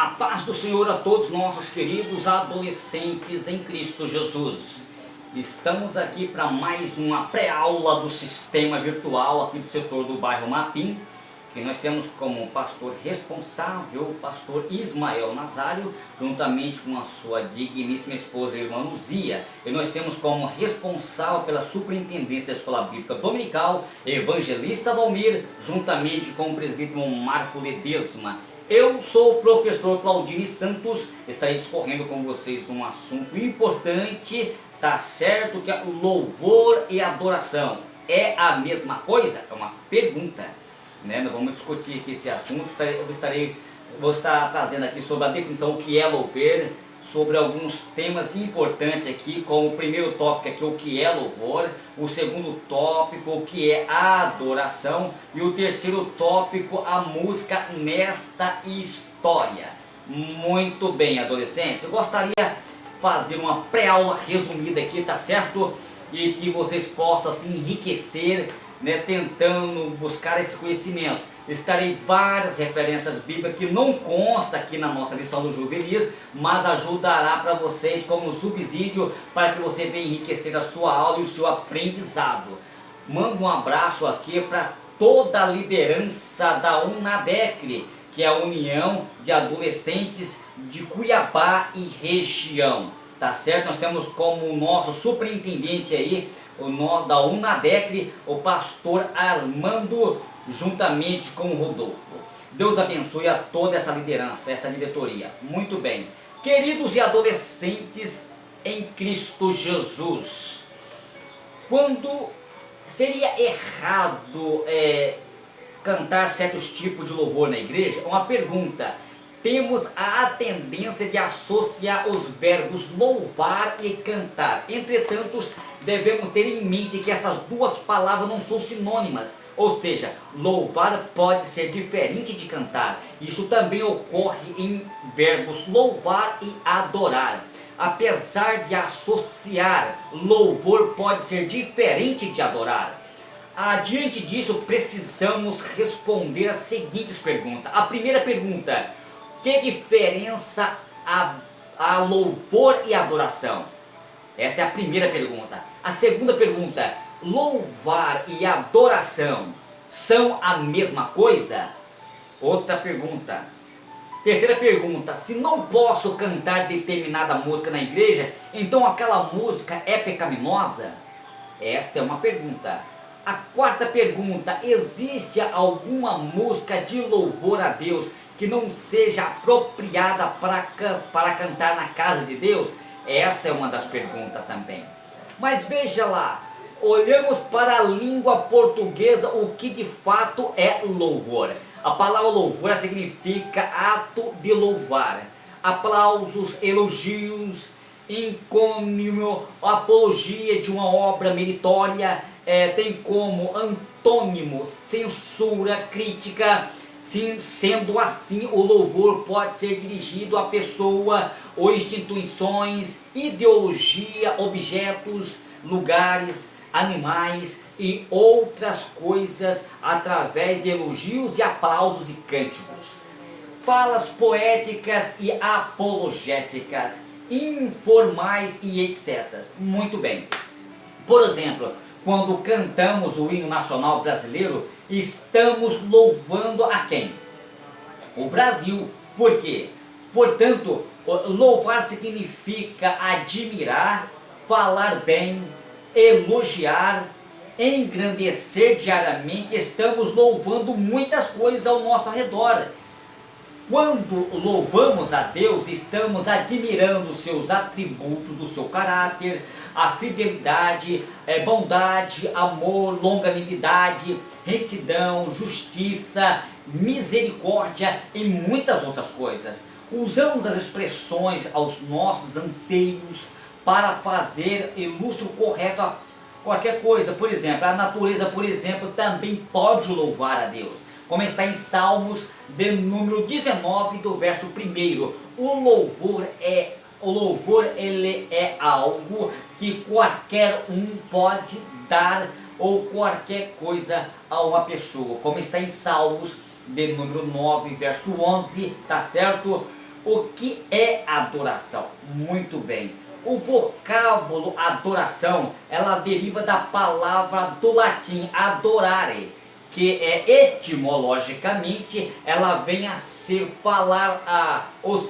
A paz do Senhor a todos nossos queridos adolescentes em Cristo Jesus. Estamos aqui para mais uma pré-aula do sistema virtual aqui do setor do bairro Mapim, que nós temos como pastor responsável o pastor Ismael Nazário, juntamente com a sua digníssima esposa, a irmã Luzia. E nós temos como responsável pela superintendência da Escola Bíblica Dominical, evangelista Valmir, juntamente com o presbítero Marco Ledesma. Eu sou o professor Claudine Santos, estarei discorrendo com vocês um assunto importante, tá certo? Que é louvor e adoração. É a mesma coisa? É uma pergunta, né? Nós vamos discutir aqui esse assunto, vou estar trazendo aqui sobre a definição, o que é louvor, sobre alguns temas importantes aqui, como o primeiro tópico aqui, o que é louvor, o segundo tópico, o que é adoração, e o terceiro tópico, a música nesta história. Muito bem, adolescentes, eu gostaria de fazer uma pré-aula resumida aqui, tá certo? E que vocês possam se enriquecer, né, tentando buscar esse conhecimento. Estarei várias referências bíblicas que não consta aqui na nossa lição do juvenis, mas ajudará para vocês como subsídio para que você venha enriquecer a sua aula e o seu aprendizado. Mando um abraço aqui para toda a liderança da UNADECRE, que é a União de Adolescentes de Cuiabá e região. Tá certo? Nós temos como nosso superintendente aí, da UNADECRE, o pastor Armando, juntamente com o Rodolfo. Deus abençoe a toda essa liderança, essa diretoria. Muito bem. Queridos e adolescentes em Cristo Jesus, quando seria errado cantar certos tipos de louvor na igreja? Uma pergunta. Temos a tendência de associar os verbos louvar e cantar. Entretanto, devemos ter em mente que essas duas palavras não são sinônimas. Ou seja, louvar pode ser diferente de cantar. Isso também ocorre em verbos louvar e adorar. Apesar de associar, louvor pode ser diferente de adorar. Adiante disso, precisamos responder as seguintes perguntas. A primeira pergunta: que diferença há louvor e adoração? Essa é a primeira pergunta. A segunda pergunta: louvar e adoração são a mesma coisa? Outra pergunta. Terceira pergunta: se não posso cantar determinada música na igreja, então aquela música é pecaminosa? Esta é uma pergunta. A quarta pergunta: existe alguma música de louvor a Deus que não seja apropriada para cantar na casa de Deus? Esta é uma das perguntas também. Mas veja lá, olhamos para a língua portuguesa, o que de fato é louvor. A palavra louvor significa ato de louvar. Aplausos, elogios, encônimo, apologia de uma obra meritória, tem como antônimo censura, crítica. Sendo assim, o louvor pode ser dirigido a pessoa ou instituições, ideologia, objetos, lugares, animais e outras coisas, através de elogios e aplausos e cânticos. Falas poéticas e apologéticas, informais e etc. Muito bem. Por exemplo, quando cantamos o hino nacional brasileiro, estamos louvando a quem? O Brasil. Por quê? Portanto, louvar significa admirar, falar bem, elogiar, engrandecer diariamente. Estamos louvando muitas coisas ao nosso redor. Quando louvamos a Deus, estamos admirando os seus atributos, do seu caráter, a fidelidade, bondade, amor, longanimidade, retidão, justiça, misericórdia e muitas outras coisas. Usamos as expressões aos nossos anseios para fazer ilustro correto a qualquer coisa. Por exemplo, a natureza, por exemplo, também pode louvar a Deus. Como está em Salmos, de número 19, do verso 1. O louvor ele é algo que qualquer um pode dar, ou qualquer coisa a uma pessoa. Como está em Salmos, de número 9, verso 11, tá certo? O que é adoração? Muito bem. O vocábulo adoração, ela deriva da palavra do latim adorare, que é etimologicamente, ela vem a ser falar, ou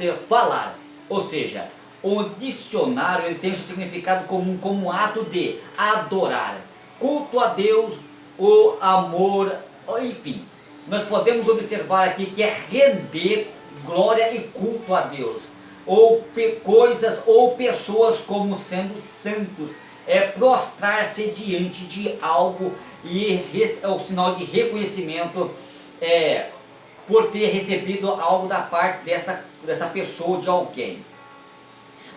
seja, o dicionário ele tem o significado comum como ato de adorar, culto a Deus, o amor, enfim. Nós podemos observar aqui que é render glória e culto a Deus, ou coisas ou pessoas como sendo santos, prostrar-se diante de algo e é o sinal de reconhecimento por ter recebido algo da parte dessa pessoa, de alguém.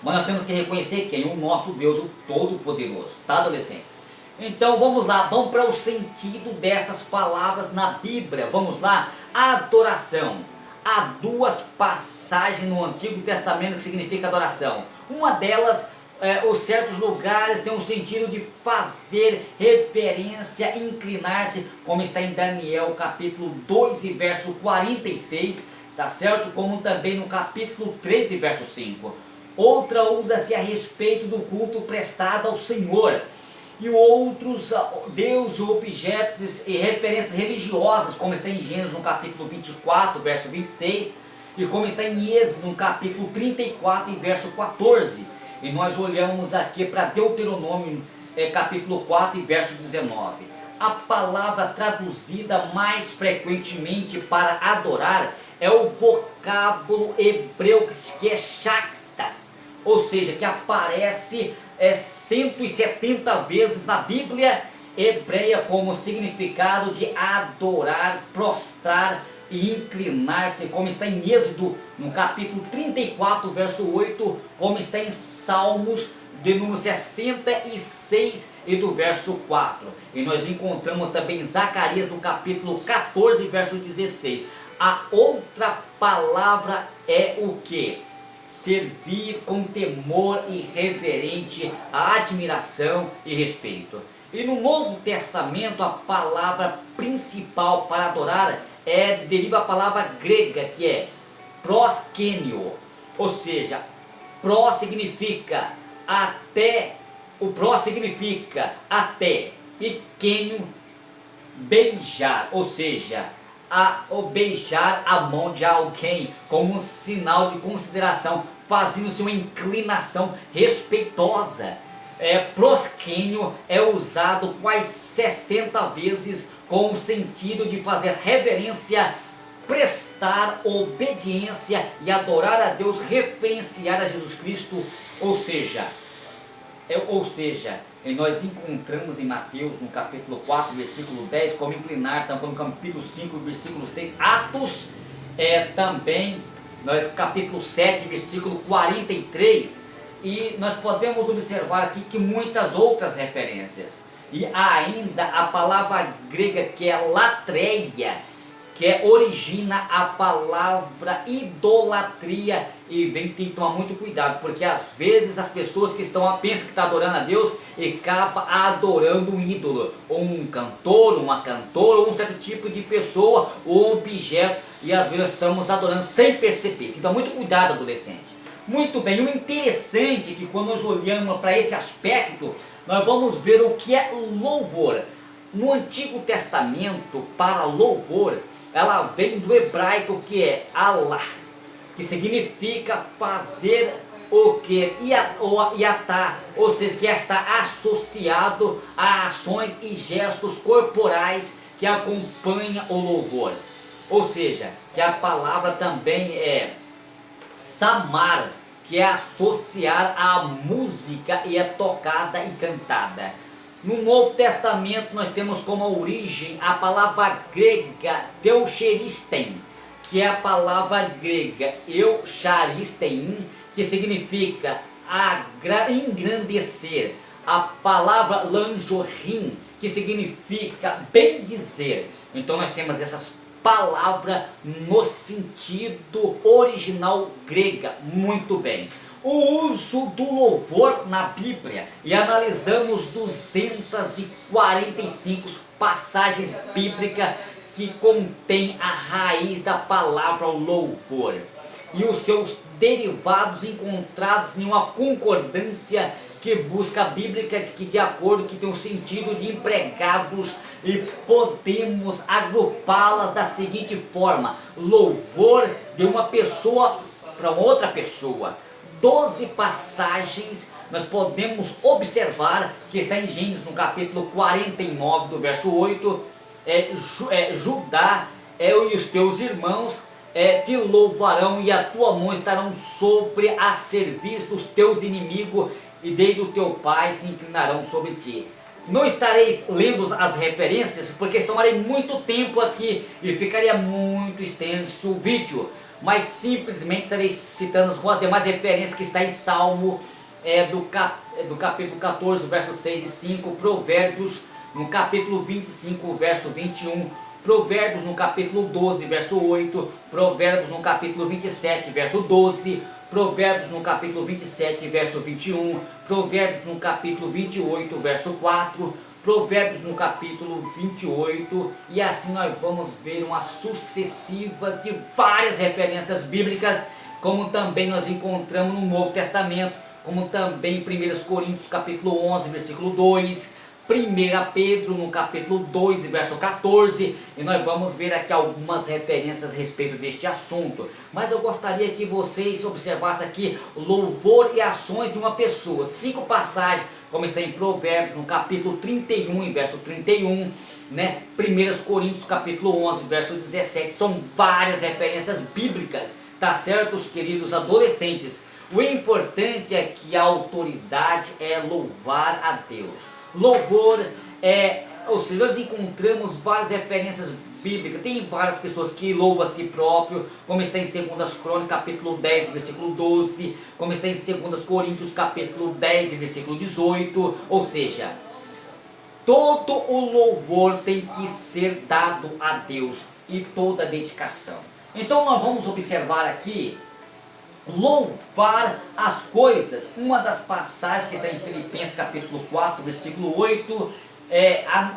Mas nós temos que reconhecer quem? O nosso Deus, o Todo-Poderoso, tá, adolescentes? Então vamos lá, vamos para o sentido destas palavras na Bíblia. Vamos lá, adoração. Há duas passagens no Antigo Testamento que significa adoração. Uma delas, os certos lugares têm um sentido de fazer reverência, inclinar-se, como está em Daniel capítulo 2 e verso 46, tá certo? Como também no capítulo 3 e verso 5. Outra usa-se a respeito do culto prestado ao Senhor. E outros deuses, objetos e referências religiosas, como está em Gênesis no capítulo 24, verso 26, e como está em Êxodo no capítulo 34 e verso 14. E nós olhamos aqui para Deuteronômio capítulo 4 e verso 19. A palavra traduzida mais frequentemente para adorar é o vocábulo hebreu que é shakstas, ou seja, que aparece 170 vezes na Bíblia hebreia como significado de adorar, prostrar e inclinar-se, como está em Êxodo no capítulo 34 verso 8, como está em Salmos de número 66 e do verso 4. E nós encontramos também em Zacarias no capítulo 14 verso 16. A outra palavra é o que? Servir com temor e reverente, admiração e respeito. E no Novo Testamento a palavra principal para adorar deriva a palavra grega que é proskenio, ou seja, significa até e kenio beijar, ou seja, beijar a mão de alguém como um sinal de consideração, fazendo-se uma inclinação respeitosa. Prosquênio é usado quase 60 vezes com o sentido de fazer reverência, prestar obediência e adorar a Deus, referenciar a Jesus Cristo, ou seja, nós encontramos em Mateus, no capítulo 4, versículo 10, como inclinar, também no capítulo 5, versículo 6, Atos, também, capítulo 7, versículo 43, e nós podemos observar aqui que muitas outras referências, e ainda a palavra grega que é latreia, que origina a palavra idolatria, e tem que tomar muito cuidado, porque às vezes as pessoas que pensam que estão adorando a Deus e acabam adorando um ídolo, ou um cantor, uma cantora, ou um certo tipo de pessoa, ou objeto, e às vezes estamos adorando sem perceber. Então muito cuidado, adolescente. Muito bem, o interessante é que quando nós olhamos para esse aspecto, nós vamos ver o que é louvor. No Antigo Testamento, para louvor, ela vem do hebraico que é Allah, que significa fazer o que? Iatá, ou seja, que está associado a ações e gestos corporais que acompanham o louvor. Ou seja, que a palavra também é samar, que é associar a música e é tocada e cantada. No Novo Testamento nós temos como origem a palavra grega eucharisten, que é a palavra grega eucharistein, que significa engrandecer. A palavra lanjorim, que significa bendizer. Então nós temos essas palavras no sentido original grega. Muito bem. O uso do louvor na Bíblia, e analisamos 245 passagens bíblicas que contêm a raiz da palavra louvor. e os seus derivados encontrados em uma concordância que busca a bíblica que de acordo que tem o sentido de empregados, e podemos agrupá-las da seguinte forma: louvor de uma pessoa para outra pessoa. 12 passagens nós podemos observar que está em Gênesis no capítulo 49 do verso 8, Judá e os teus irmãos te louvarão, e a tua mão estarão sobre a serviço dos teus inimigos, e desde o teu pai se inclinarão sobre ti. Não estarei lendo as referências, porque tomarei muito tempo aqui e ficaria muito extenso o vídeo, mas simplesmente estarei citando as demais referências que está em Salmo do capítulo 14, versos 6 e 5, Provérbios no capítulo 25, verso 21, Provérbios no capítulo 12, verso 8, Provérbios no capítulo 27, verso 12, Provérbios no capítulo 27, verso 21, Provérbios no capítulo 28, verso 4, Provérbios no capítulo 28, e assim nós vamos ver umas sucessivas de várias referências bíblicas, como também nós encontramos no Novo Testamento, como também em 1 Coríntios capítulo 11, versículo 2, 1 Pedro no capítulo 2, verso 14, e nós vamos ver aqui algumas referências a respeito deste assunto. Mas eu gostaria que vocês observassem aqui louvor e ações de uma pessoa. 5 passagens, como está em Provérbios no capítulo 31, em verso 31, né? 1 Coríntios capítulo 11, verso 17, são várias referências bíblicas, tá certo, os queridos adolescentes? O importante é que a autoridade é louvar a Deus. Louvor ou seja, nós encontramos várias referências bíblicas. Tem várias pessoas que louvam a si próprio, como está em 2 Crônicas capítulo 10, versículo 12, como está em 2 Coríntios capítulo 10, versículo 18, ou seja, todo o louvor tem que ser dado a Deus, e toda a dedicação. Então nós vamos observar aqui louvar as coisas. Uma das passagens que está em Filipenses capítulo 4, versículo 8,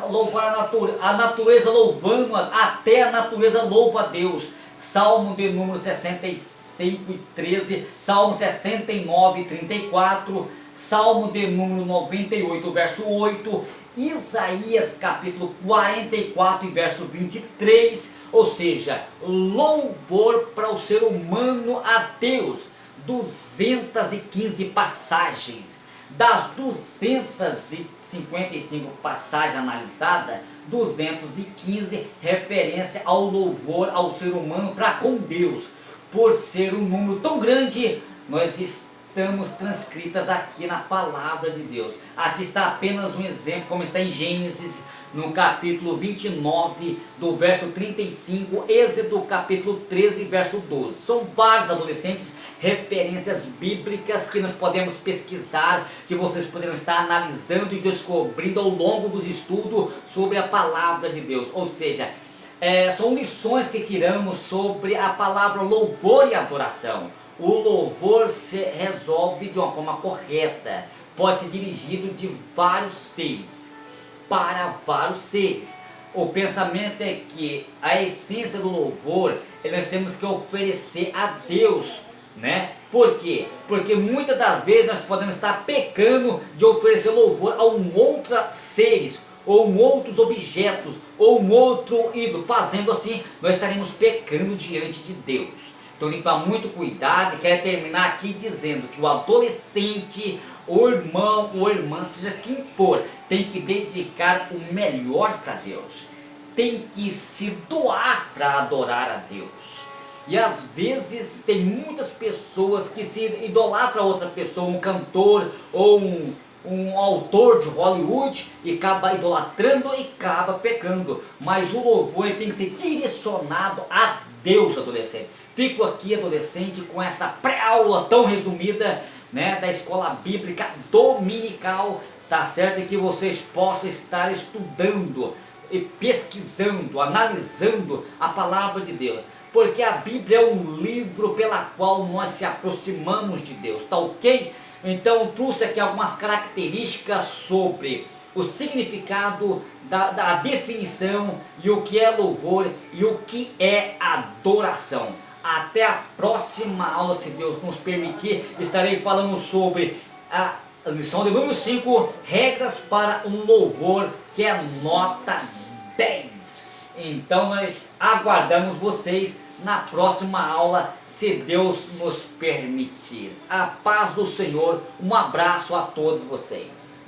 louvar a natureza louvando, até a natureza louva a Deus. Salmo de número 65 e 13, Salmo 69 e 34, Salmo de número 98, verso 8, Isaías capítulo 44 e verso 23, ou seja, louvor para o ser humano a Deus. 215 passagens, das 255 passagens analisadas, 215 referência ao louvor ao ser humano para com Deus. Por ser um número tão grande, nós estamos transcritas aqui na palavra de Deus. Aqui está apenas um exemplo, como está em Gênesis no capítulo 29, do verso 35, Êxodo capítulo 13, verso 12. São vários, adolescentes, referências bíblicas que nós podemos pesquisar, que vocês poderão estar analisando e descobrindo ao longo dos estudos sobre a palavra de Deus. Ou seja, são lições que tiramos sobre a palavra louvor e adoração. O louvor se resolve de uma forma correta, pode ser dirigido de vários seres, para vários seres. O pensamento é que a essência do louvor, nós temos que oferecer a Deus, né? Por quê? Porque muitas das vezes nós podemos estar pecando de oferecer louvor a outros seres, ou outros objetos, ou outro ídolo. Fazendo assim, nós estaremos pecando diante de Deus. Então tem que tomar muito cuidado, e quero terminar aqui dizendo que o adolescente, o irmão ou irmã, seja quem for, tem que dedicar o melhor para Deus. Tem que se doar para adorar a Deus. E às vezes tem muitas pessoas que se idolatram a outra pessoa, um cantor ou um autor de Hollywood, e acaba idolatrando e acaba pecando. Mas o louvor tem que ser direcionado a Deus, adolescente. Fico aqui, adolescente, com essa pré-aula tão resumida, né, da escola bíblica dominical, tá certo? E que vocês possam estar estudando e pesquisando, analisando a palavra de Deus. Porque a Bíblia é um livro pela qual nós se aproximamos de Deus, tá ok? Então eu trouxe aqui algumas características sobre o significado da definição, e o que é louvor e o que é adoração. Até a próxima aula, se Deus nos permitir. Estarei falando sobre a lição de número 5, regras para um louvor, que é nota 10. Então nós aguardamos vocês na próxima aula, se Deus nos permitir. A paz do Senhor, um abraço a todos vocês.